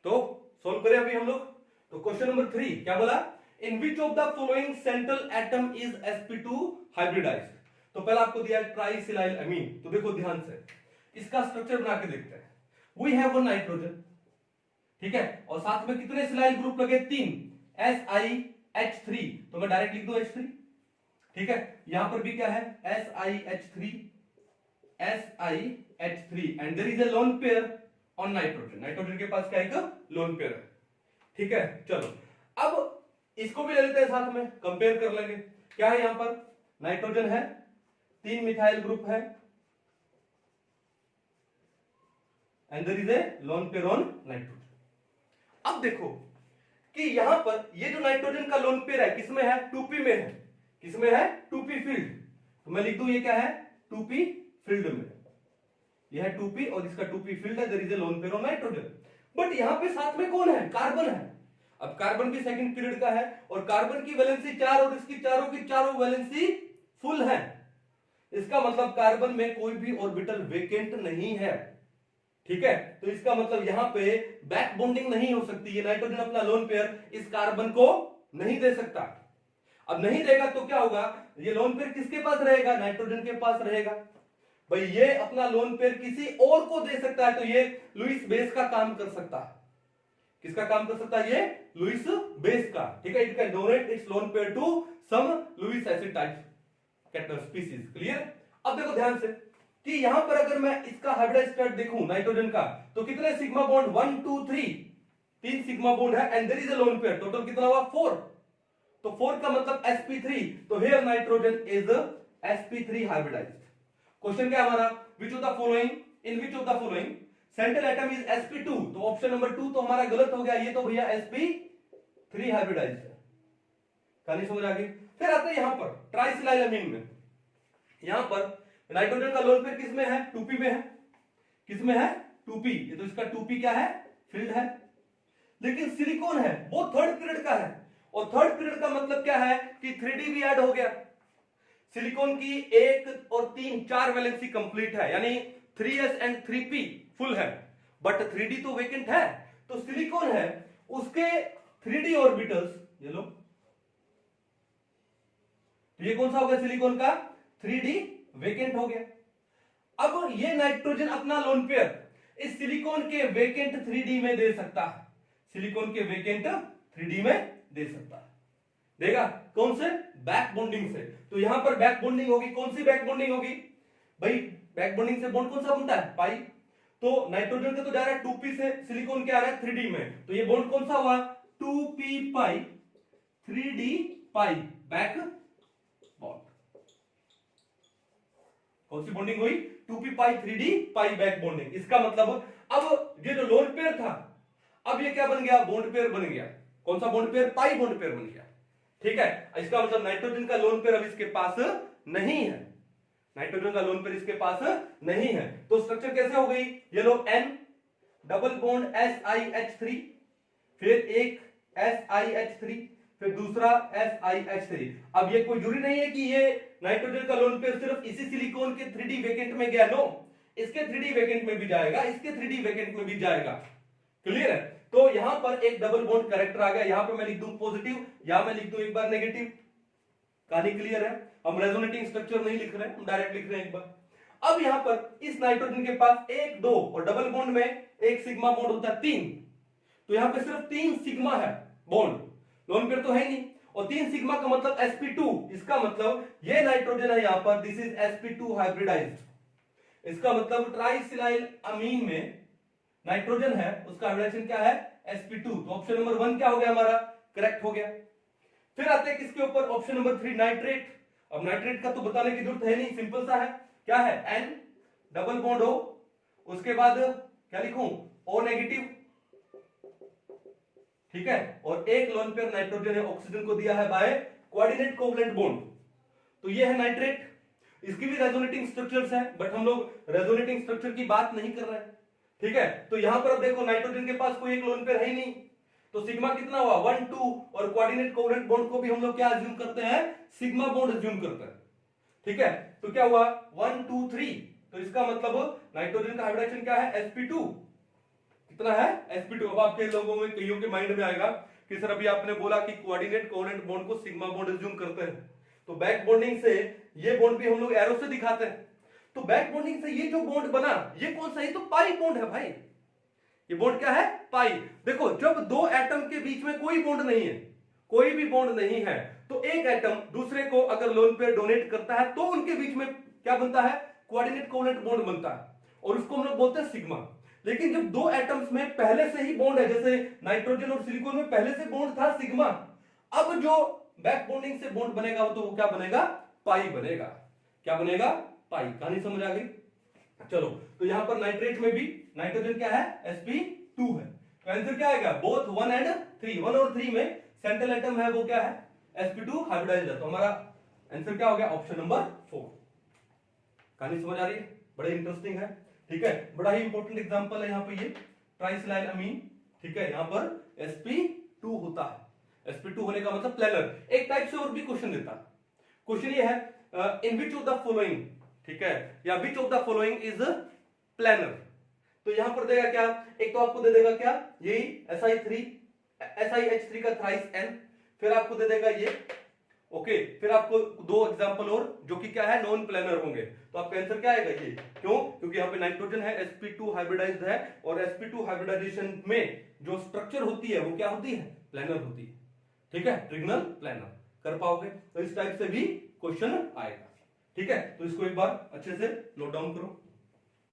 तो सोल्व करें अभी हम लोग। तो क्वेश्चन नंबर 3 क्या बोला, in which of the following central atom is sp2 hybridised. तो पहला आपको दिया है ट्राइसिलाइल अमीन। तो देखो ध्यान से इसका स्ट्रक्चर बना के देखते हैं। वी हैव वन नाइट्रोजन, ठीक है, और साथ में कितने सिलाइल ग्रुप लगे, 3, SiH3। तो मैं डायरेक्ट लिख दूं H3, ठीक है। यहां पर भी क्या है, SiH3 and there is a lone pair on nitrogen. Nitrogen के पास क्या है, एक लोन पेयर है, ठीक है। चलो अब इसको भी ले लेते हैं साथ में, कंपेयर कर लेंगे। क्या है, यहां पर नाइट्रोजन है, 3 मिथाइल ग्रुप है and there is a lone pair on nitrogen. अब देखो कि यहां पर ये जो नाइट्रोजन का लोन पेयर है किसमें है, 2p में है। किसमें है, 2p फील्ड। तो मैं लिख दूं ये क्या है, 2p फील्ड में। यह है 2p और इसका 2p फील्ड है, there is a lone pair on nitrogen. But यहां पे साथ में कौन है, कार्बन है। अब कार्बन भी सेकंड पीरियड का है और कार्बन की वैलेंसी 4 और इसकी चारों की चारों वैलेंसी फुल है। इसका मतलब कार्बन में कोई भी ऑर्बिटल वेकेंट नहीं है, ठीक है। तो इसका मतलब यहां पे बैक बॉन्डिंग नहीं हो सकती। ये नाइट्रोजन अपना लोन पेयर इस कार्बन को नहीं दे सकता। अब नहीं देगा तो क्या होगा, ये लोन पेयर किसके पास रहेगा, नाइट्रोजन के पास रहेगा। भाई ये अपना लोन पेयर किसी और को दे सकता है, तो ये लुईस बेस का काम कर सकता है। किसका काम कर सकता है, ये लुईस बेस का, ठीक है। It can donate its lone pair to some Lewis acid type cattle species. Clear. अब देखो ध्यान से कि यहां पर अगर मैं इसका हाइब्रिडाइज्ड स्टेट देखूं नाइट्रोजन का, तो कितने सिग्मा बॉन्ड, 1 2 3, 3 सिग्मा बॉन्ड है and there is a lone pair. Total कितना हुआ, 4। तो 4 का मतलब sp3। तो here nitrogen is sp3 hybridised. Question क्या हमारा, which of the following, in which of the following central atom is sp2। तो ऑप्शन नंबर 2 तो हमारा गलत हो गया, ये तो भैया sp3 हाइब्रिडाइज्ड है। कहानी समझ आ गई। फिर आते हैं यहां पर ट्राइसिलाइलामीन में। यहां पर नाइट्रोजन का लोन पेयर किसमें है, 2p में है। किसमें है, 2p। ये तो इसका 2p क्या है, फील्ड है। लेकिन सिलिकॉन है वो थर्ड पीरियड का है, और थर्ड पीरियड का मतलब क्या है कि 3d भी ऐड हो गया। सिलिकॉन की 1 और 3 4 वैलेंसी कंप्लीट है, यानी 3s एंड 3p फुल है, बट 3d तो वेकेंट है। तो सिलिकॉन है उसके 3d ऑर्बिटल्स, ये लो, तो ये कौन सा हो गया, सिलिकॉन का 3d वेकेंट हो गया। अब ये नाइट्रोजन अपना लोन पेयर इस सिलिकॉन के वेकेंट 3d में दे सकता है। सिलिकॉन के वेकेंट 3d में दे सकता है, देगा कौन से, बैक बॉन्डिंग से। तो यहां पर बैक बॉन्डिंग होगी, कौन सी बैक बॉन्डिंग होगी भाई, बैक बॉन्डिंग से बॉन्ड कौन सा बनता है, पाई। तो नाइट्रोजन का तो जा रहा है 2p से, सिलिकॉन क्या आ रहा है 3d में, तो ये बॉन्ड कौन सा हुआ, 2p पाई 3d पाई बैक बॉन्ड। कौन सी बॉन्डिंग हुई, 2p पाई 3d पाई बैक बॉन्डिंग। इसका मतलब अब ये जो लोन पेयर था, अब ये क्या बन गया, बॉन्ड पेयर बन गया। कौन सा bond pair, pi bond pair बन गया, ठीक है। इसका मतलब नाइट्रोजन का लोन पेयर अब इसके पास नहीं है। नाइट्रोजन का लोन पेयर इसके पास नहीं है। तो स्ट्रक्चर कैसे हो गई, ये लो N डबल बॉन्ड SiH3, फिर एक SiH3, फिर दूसरा SiH3। अब ये कोई जरूरी नहीं है कि ये नाइट्रोजन का लोन पेयर सिर्फ इसी सिलिकॉन के 3d वेकेंट में गया, नो, इसके 3d वेकेंट में भी जाएगा, इसके 3d वेकेंट में भी जाएगा। क्लियर है। तो यहां पर एक डबल बॉन्ड कैरेक्टर आ गया, यहां पे मैं लिख दूं पॉजिटिव, यहां मैं लिख दूं एक बार नेगेटिव। कहानी क्लियर है। हम रेजोनेटिंग स्ट्रक्चर नहीं लिख रहे हैं, हम डायरेक्ट लिख रहे हैं एक बार। अब यहां पर इस नाइट्रोजन के पास 1 2 और डबल बॉन्ड में एक सिग्मा बॉन्ड होता है 3, तो यहां पे सिर्फ 3 सिग्मा है बॉन्ड, लोन पेयर तो है नहीं। और 3 सिग्मा का मतलब sp2, इसका मतलब ये नाइट्रोजन है यहां पर, दिस इज sp2 हाइब्रिडाइज्ड। इसका मतलब ट्राइसिलाइल अमीन में नाइट्रोजन है, उसका हाइब्रिडाइजेशन क्या है, sp2। तो ऑप्शन नंबर 1 क्या हो गया हमारा, करेक्ट हो गया। फिर आते हैं किसके ऊपर, ऑप्शन नंबर 3 नाइट्रेट। अब नाइट्रेट का तो बताने की जरूरत है नहीं, सिंपल सा है, क्या है, N डबल बॉन्ड O, उसके बाद क्या लिखूं, O नेगेटिव, ठीक है, और एक लोन पेयर नाइट्रोजन है, ऑक्सीजन को दिया है बाय कोऑर्डिनेट कोवलेंट बॉन्ड। तो ये है नाइट्रेट। इसकी भी रेजोनेटिंग स्ट्रक्चर्स है, बट हम लोग रेजोनेटिंग स्ट्रक्चर की बात नहीं कर रहे हैं, ठीक है। तो यहां पर अब देखो नाइट्रोजन के पास कोई एक लोन पेयर है ही नहीं, तो सिग्मा कितना हुआ, 1 2, और कोऑर्डिनेट कोवलेंट बॉन्ड को भी हम लोग क्या अज्यूम करते हैं, सिग्मा बॉन्ड अज्यूम करते हैं, ठीक है। तो क्या हुआ 1 2 3, तो इसका मतलब नाइट्रोजन का हाइब्रिडाइजेशन क्या है, sp2। कितना है sp2। अब आपके लोगों में कईयों के माइंड में आएगा कि सर अभी आपने बोला कि कोऑर्डिनेट कोवेलेंट बॉन्ड को सिग्मा बॉन्ड एज्यूम करते हैं, तो बैक बॉन्डिंग से ये बॉन्ड भी हम लोग एरो से दिखाते हैं, तो बैक बॉन्डिंग से ये जो बॉन्ड बना ये कौन सा है, तो पाई बॉन्ड है भाई। ये बॉन्ड क्या है, पाई। देखो जब दो एटम के बीच में कोई बॉन्ड नहीं है, कोई भी बॉन्ड नहीं है, तो एक एटम दूसरे को अगर लोन पेयर डोनेट करता है तो उनके बीच में क्या बनता है, कोऑर्डिनेट कोवेलेंट बॉन्ड बनता है, और उसको हम लोग बोलते हैं सिग्मा। लेकिन जब दो एटम्स में पहले से ही बॉन्ड है, जैसे नाइट्रोजन और सिलिकॉन में पहले से बॉन्ड था सिग्मा, अब जो बैक बॉन्डिंग से बॉन्ड बनेगा तो वो क्या बनेगा, पाई बनेगा। क्या बनेगा, पाई। कहानी समझ आ गई। चलो तो यहां पर नाइट्रेट में भी नाइट्रोजन क्या है, sp2 है, तो आंसर क्या आएगा, बोथ 1 एंड 3, 1 और 3 में सेंट्रल एटम है वो क्या है, sp2 हाइब्रिडाइज्ड है, तो हमारा आंसर क्या हो गया, ऑप्शन नंबर 4। कहानी समझ आ रही है, बड़े इंटरेस्टिंग है, ठीक है, बड़ा ही इंपॉर्टेंट एग्जांपल है यहाँ पे ये ट्राइसिलाइल अमीन, ठीक है, यहाँ पर sp2 होता है, sp2 होने का मतलब प्लेनर। एक टाइप से और भी क्वेश्चन देता है, क्वेश्चन ये है इन विच ऑफ द फॉलोइंग, ठीक है, या विच of the following is planar, तो यहां पर देगा क्या, एक तो आपको दे देगा क्या, यही SiH3 का थ्राइस n, फिर आपको दे देगा ये, ओके, फिर आपको दो एग्जांपल और जो कि क्या है, नॉन प्लेनर होंगे, तो आपका आंसर क्या आएगा ये, क्यों, क्योंकि यहाँ पे नाइट्रोजन है, sp2 हाइब्रिडाइज्ड है, और sp2 हाइब्रिडाइजेशन में जो स्ट्रक्चर होती है वो क्या होती है, प्लेनर होती है, ठीक है, ट्रिगोनल प्लेनर। कर पाओगे, तो इस टाइप से भी क्वेश्चन आएगा, ठीक है, तो इसको एक बार अच्छे से नोट डाउन करो।